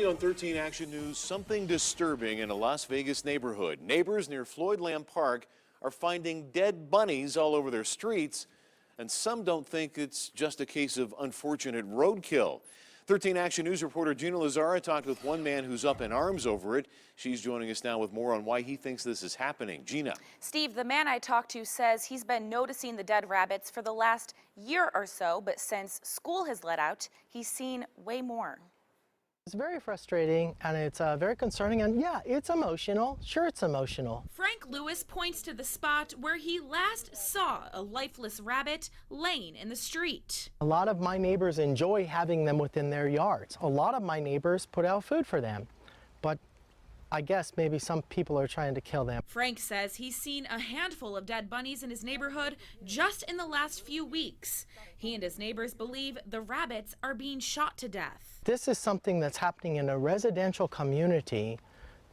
Today on 13 Action News, something disturbing in a Las Vegas neighborhood. Neighbors near Floyd Lamb Park are finding dead bunnies all over their streets, and some don't think it's just a case of unfortunate roadkill. 13 Action News reporter Gina Lazara talked with one man who's up in arms over it. She's joining us now with more on why he thinks this is happening. Gina. Steve, the man I talked to says he's been noticing the dead rabbits for the last year or so, but since school has let out, he's seen way more. It's very frustrating and it's very concerning, and yeah, it's emotional. Sure, it's emotional. Frank Lewis points to the spot where he last saw a lifeless rabbit laying in the street. A lot of my neighbors enjoy having them within their yards. A lot of my neighbors put out food for them, but I guess maybe some people are trying to kill them. Frank says he's seen a handful of dead bunnies in his neighborhood just in the last few weeks. He and his neighbors believe the rabbits are being shot to death. This is something that's happening in a residential community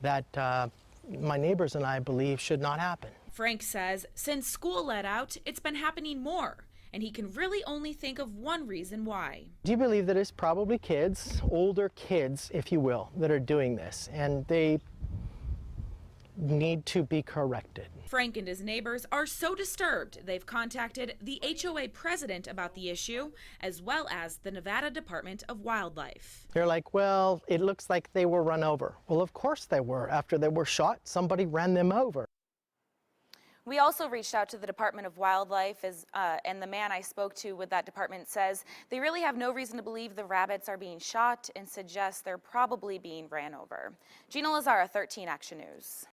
that my neighbors and I believe should not happen. Frank says since school let out, it's been happening more, and he can really only think of one reason why. Do you believe that it's probably kids, older kids, if you will, that are doing this, and they need to be corrected? Frank and his neighbors are so disturbed they've contacted the HOA president about the issue, as well as the Nevada Department of Wildlife. They're like, well, it looks like they were run over. Well, of course they were. After they were shot, somebody ran them over. We also reached out to the Department of Wildlife, and the man I spoke to with that department says they really have no reason to believe the rabbits are being shot and suggests they're probably being ran over. Gina Lazara, 13 Action News.